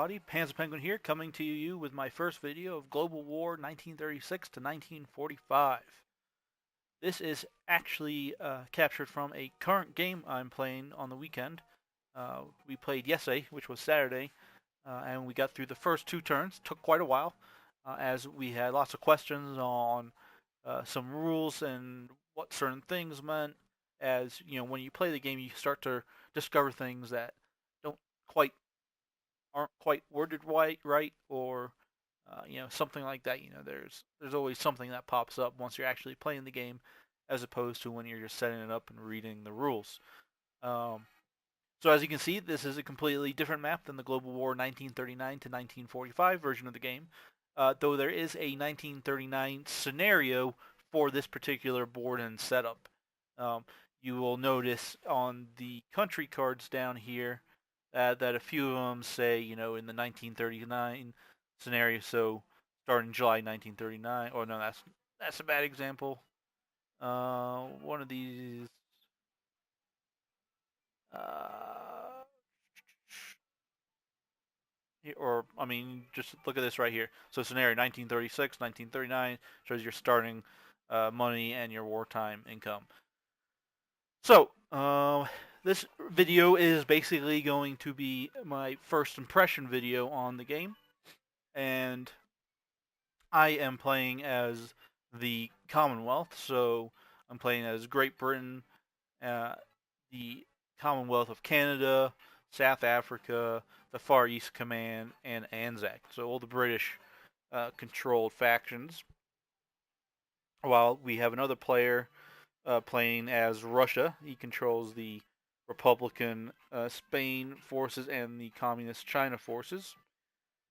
everybody, Panzer Penguin here, coming to you with my first video of Global War 1936 to 1945. This is actually captured from a current game I'm playing on the weekend. We played yesterday, which was Saturday, and we got through the first two turns. Took quite a while, as we had lots of questions on some rules and what certain things meant. As you know, when you play the game, you start to discover things that don't quite aren't quite worded right, or something like that. There's always something that pops up once you're actually playing the game, as opposed to when you're just setting it up and reading the rules. Um, so as you can see, this is a completely different map than the Global War 1939 to 1945 version of the game, though there is a 1939 scenario for this particular board and setup. Um, you will notice on the country cards down here that a few of them say, in the 1939 scenario, so starting July 1939. Oh no, that's a bad example. One of these. Uh, or I mean, just look at this right here. So scenario 1936, 1939 shows your starting money and your wartime income. So this video is basically going to be my first impression video on the game, and I am playing as the Commonwealth. So I'm playing as Great Britain, uh, the Commonwealth of Canada, South Africa, the Far East Command, and Anzac. So all the British controlled factions. While we have another player playing as Russia. He controls the Republican Spain forces and the Communist China forces.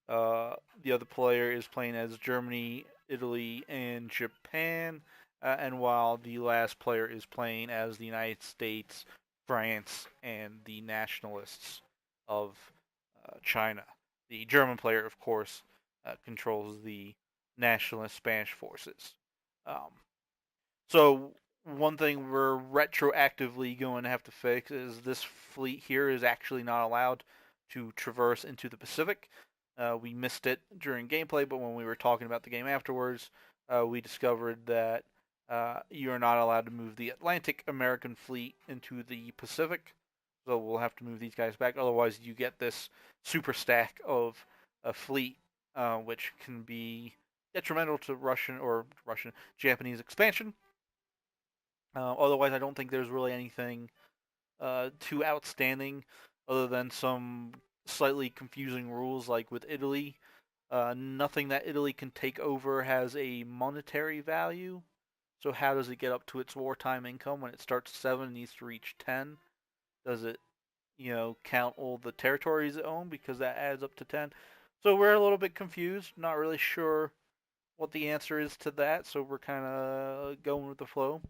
The other player is playing as Germany, Italy, and Japan. And while the last player is playing as the United States, France, and the nationalists of China. The German player, of course, controls the nationalist Spanish forces. Um, so one thing we're retroactively going to have to fix is this fleet here is actually not allowed to traverse into the Pacific. We missed it during gameplay, but when we were talking about the game afterwards, we discovered that you are not allowed to move the Atlantic American fleet into the Pacific. So we'll have to move these guys back. Otherwise, you get this super stack of a fleet, which can be detrimental to Japanese expansion. Otherwise, I don't think there's really anything too outstanding, other than some slightly confusing rules, like with Italy. Nothing that Italy can take over has a monetary value. So how does it get up to its wartime income when it starts at 7 and needs to reach 10? Does it, count all the territories it owns, because that adds up to 10? So we're a little bit confused, not really sure what the answer is to that. So we're kind of going with the flow.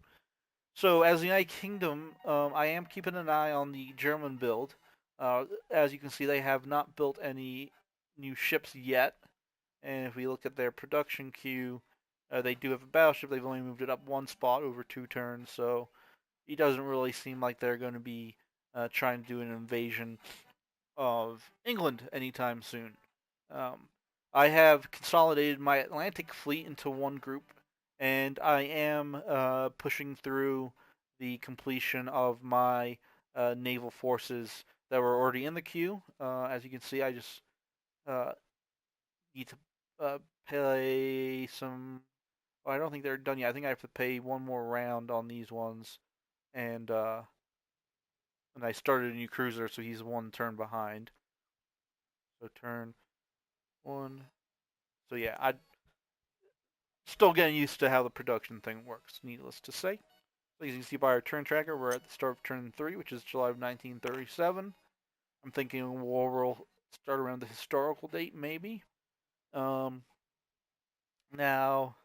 So as the United Kingdom, I am keeping an eye on the German build. As you can see, they have not built any new ships yet. And if we look at their production queue, they do have a battleship. They've only moved it up one spot over 2 turns, so it doesn't really seem like they're going to be trying to do an invasion of England anytime soon. Um, I have consolidated my Atlantic fleet into one group, and I am pushing through the completion of my naval forces that were already in the queue. As you can see, I just uh, need to pay some. Well, I don't think they're done yet. I think I have to pay one more round on these ones, and I started a new cruiser, so he's one turn behind. So turn one. So yeah, I still getting used to how the production thing works, needless to say. So as you can see by our turn tracker, we're at the start of turn 3, which is July of 1937. I'm thinking war will start around the historical date, maybe. Um, Now,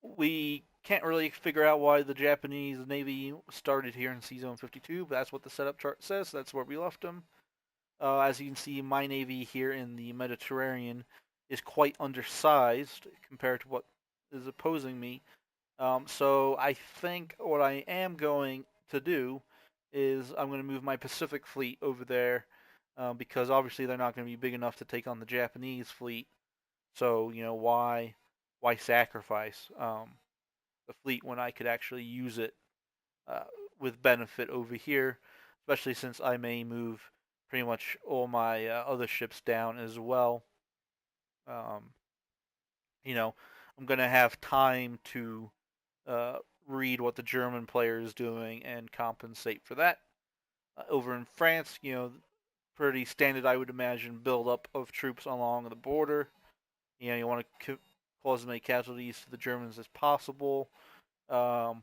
we can't really figure out why the Japanese Navy started here in Sea Zone 52, but that's what the setup chart says. So that's where we left them. As you can see, my Navy here in the Mediterranean is quite undersized compared to what is opposing me. So I think what I am going to do is I'm going to move my Pacific fleet over there, because obviously they're not going to be big enough to take on the Japanese fleet. So why sacrifice the fleet when I could actually use it uh, with benefit over here, especially since I may move pretty much all my other ships down as well. Um, you know, I'm gonna have time to uh, read what the German player is doing and compensate for that. Over in France, pretty standard, I would imagine, build up of troops along the border. You want to cause as many casualties to the Germans as possible. Um,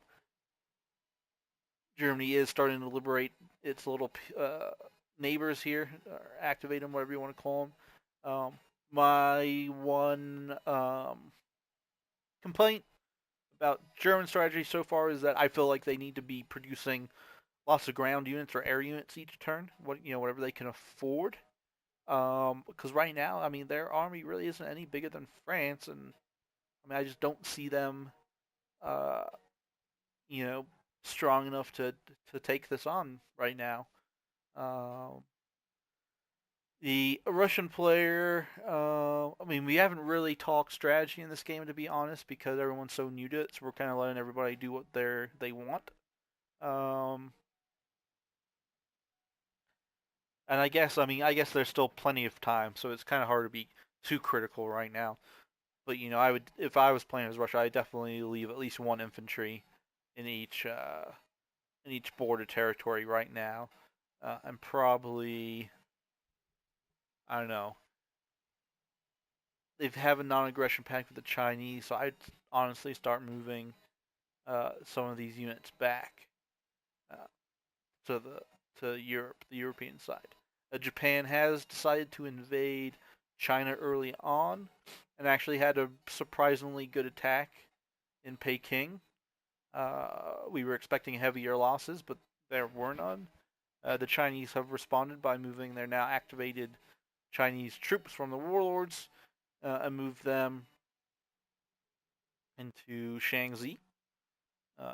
Germany is starting to liberate its little neighbors here, or activate them, whatever you want to call them. My one complaint about German strategy so far is that I feel like they need to be producing lots of ground units or air units each turn, whatever they can afford. Because right now, I mean, their army really isn't any bigger than France, and I mean, I just don't see them, uh, you know, strong enough to take this on right now. Um, the Russian player, I mean, we haven't really talked strategy in this game, to be honest, because everyone's so new to it. So we're kind of letting everybody do what they want. Um, and I guess there's still plenty of time, so it's kind of hard to be too critical right now. But I would, if I was playing as Russia, I'd definitely leave at least one infantry in each border territory right now, and probably, I don't know, they have a non-aggression pact with the Chinese, so I'd honestly start moving some of these units back uh, to Europe, the European side. Japan has decided to invade China early on, and actually had a surprisingly good attack in Peking. We were expecting heavier losses, but there were none. The Chinese have responded by moving their now activated Chinese troops from the warlords and moved them into Shaanxi,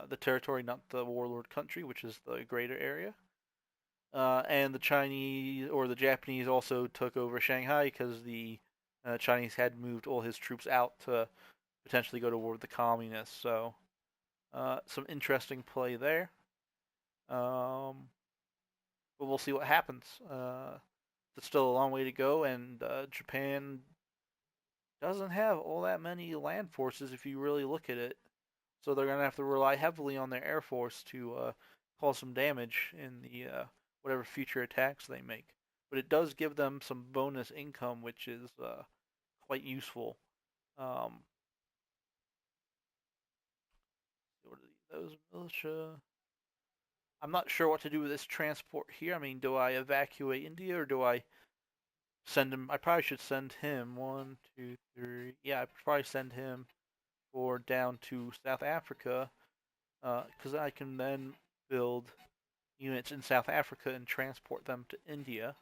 the territory, not the warlord country, which is the greater area. And the Chinese or the Japanese also took over Shanghai because the Chinese had moved all his troops out to potentially go to war with the communists. So some interesting play there. Um, but we'll see what happens. It's still a long way to go, and Japan doesn't have all that many land forces if you really look at it. So they're gonna have to rely heavily on their air force to cause some damage in the whatever future attacks they make. But it does give them some bonus income, which is quite useful. Um, what are those militia? I'm not sure what to do with this transport here. I mean, do I evacuate India or do I send him? I probably should send him 1, 2, 3. Yeah, I probably send him or down to South Africa, because I can then build units in South Africa and transport them to India.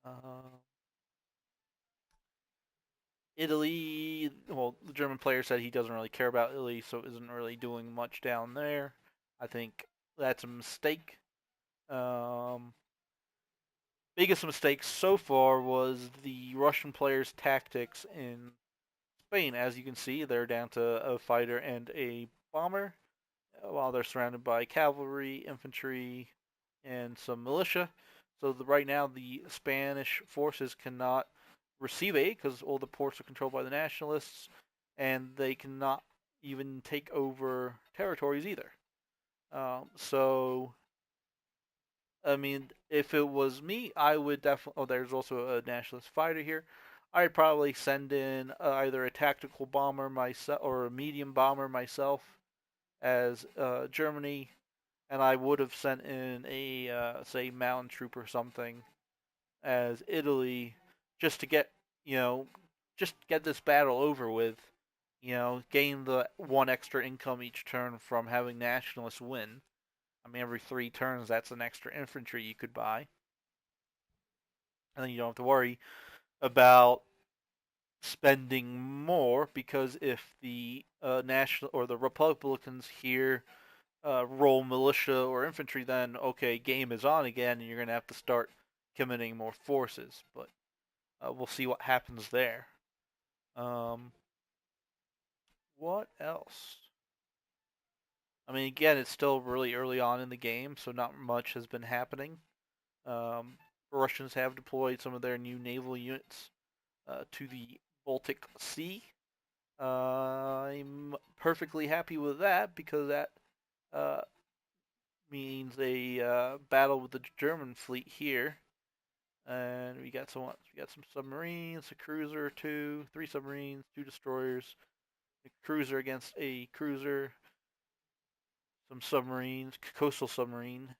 Uh, Italy, well, the German player said he doesn't really care about Italy, so isn't really doing much down there. I think that's a mistake. Um, Biggest mistake so far was the Russian players' tactics in Spain. As you can see, they're down to a fighter and a bomber, while they're surrounded by cavalry, infantry, and some militia. So right now, the Spanish forces cannot receive aid because all the ports are controlled by the nationalists, and they cannot even take over territories either. So, I mean, if it was me, I would definitely. Oh, there's also a nationalist fighter here. I'd probably send in either a tactical bomber myself or a medium bomber myself as Germany, and I would have sent in a say mountain troop or something as Italy, just to get you know just get this battle over with. Gain the one extra income each turn from having nationalists win. I mean, every 3 turns, that's an extra infantry you could buy, and then you don't have to worry about spending more because if the national or the Republicans here roll militia or infantry, then okay, game is on again, and you're gonna have to start committing more forces, but we'll see what happens there. Um, what else? I mean, again, it's still really early on in the game, so not much has been happening. Um, Russians have deployed some of their new naval units to the Baltic Sea. I'm perfectly happy with that because that uh, means a battle with the German fleet here. And we got some submarines, a cruiser or two, three submarines, two destroyers, a cruiser against a cruiser, some submarines, coastal submarine.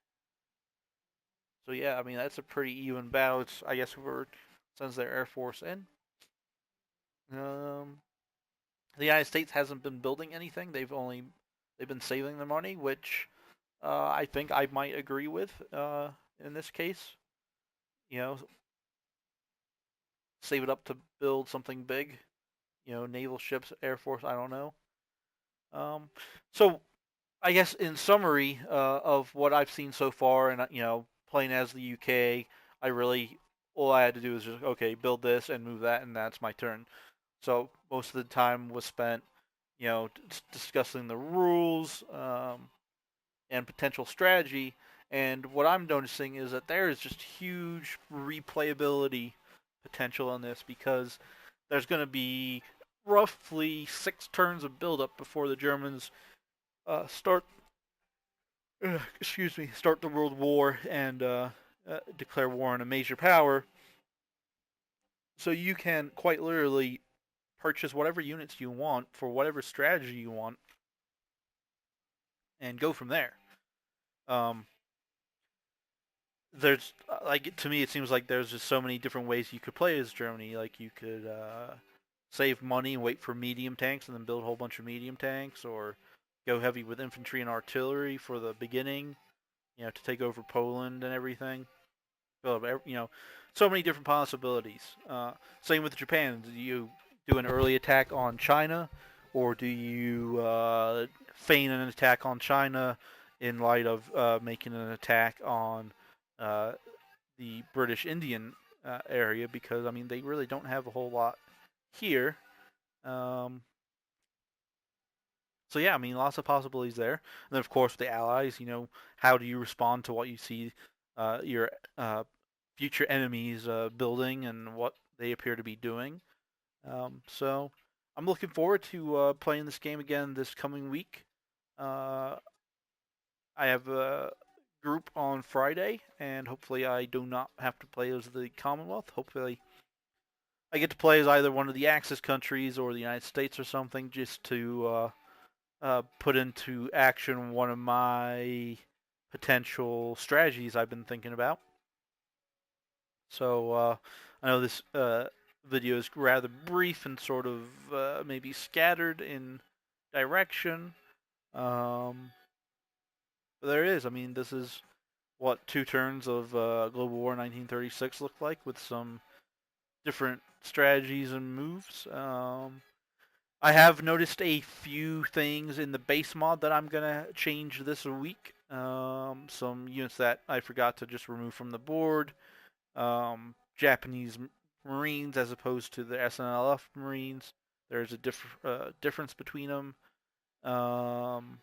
So yeah, I mean that's a pretty even battle. It's I guess whoever sends their air force in. Um, the United States hasn't been building anything. They've been saving the money, which I think I might agree with in this case. You know, save it up to build something big. You know, naval ships, air force. I don't know. Um, so I guess in summary of what I've seen so far, and playing as the UK, I really all I had to do was just okay, build this and move that, and that's my turn. So most of the time was spent, discussing the rules and potential strategy. And what I'm noticing is that there is just huge replayability potential in this because there's going to be roughly 6 turns of buildup before the Germans start start the World War and declare war on a major power. So you can quite literally purchase whatever units you want for whatever strategy you want and go from there. Um, there's like to me, it seems like there's just so many different ways you could play as Germany. Like you could save money and wait for medium tanks and then build a whole bunch of medium tanks, or go heavy with infantry and artillery for the beginning. To take over Poland and everything. So many different possibilities. Same with Japan. Do you do an early attack on China, or do you feign an attack on China in light of making an attack on uh, the British Indian area? Because I mean, they really don't have a whole lot here. Um, so yeah, I mean, lots of possibilities there. And then of course, the Allies. How do you respond to what you see your future enemies building and what they appear to be doing? So I'm looking forward to playing this game again this coming week. Uh, I have a group on Friday, and hopefully I do not have to play as the Commonwealth. Hopefully I get to play as either one of the Axis countries or the United States or something, just to put into action one of my potential strategies I've been thinking about. So I know this video is rather brief and sort of maybe scattered in direction. Um, but there it is. I mean, this is what 2 turns of Global War 1936 look like with some different strategies and moves. I have noticed a few things in the base mod that I'm gonna change this week. Some units that I forgot to just remove from the board. Japanese Marines as opposed to the SNLF Marines. There's a difference between them. Um,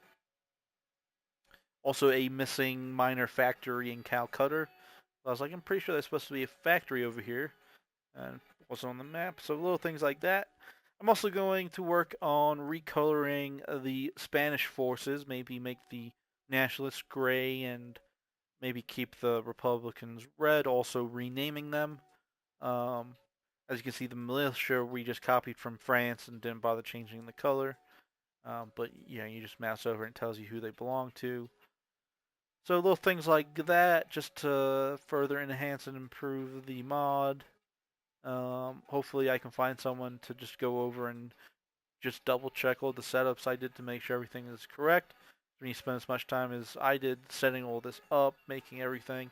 Also, a missing minor factory in Calcutta. I was like, I'm pretty sure there's supposed to be a factory over here, and it wasn't on the map. So little things like that. I'm also going to work on recoloring the Spanish forces. Maybe make the nationalists gray and maybe keep the Republicans red. Also renaming them. Um, as you can see, the militia we just copied from France and didn't bother changing the color. But you just mouse over and it tells you who they belong to. So little things like that, just to further enhance and improve the mod. Hopefully, I can find someone to just go over and just double check all the setups I did to make sure everything is correct. When you spend as much time as I did setting all this up, making everything,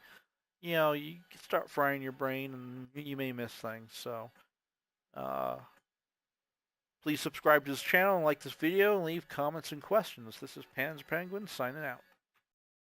you start frying your brain and you may miss things. So, uh, please subscribe to this channel and like this video and leave comments and questions. This is Panzer Penguin signing out.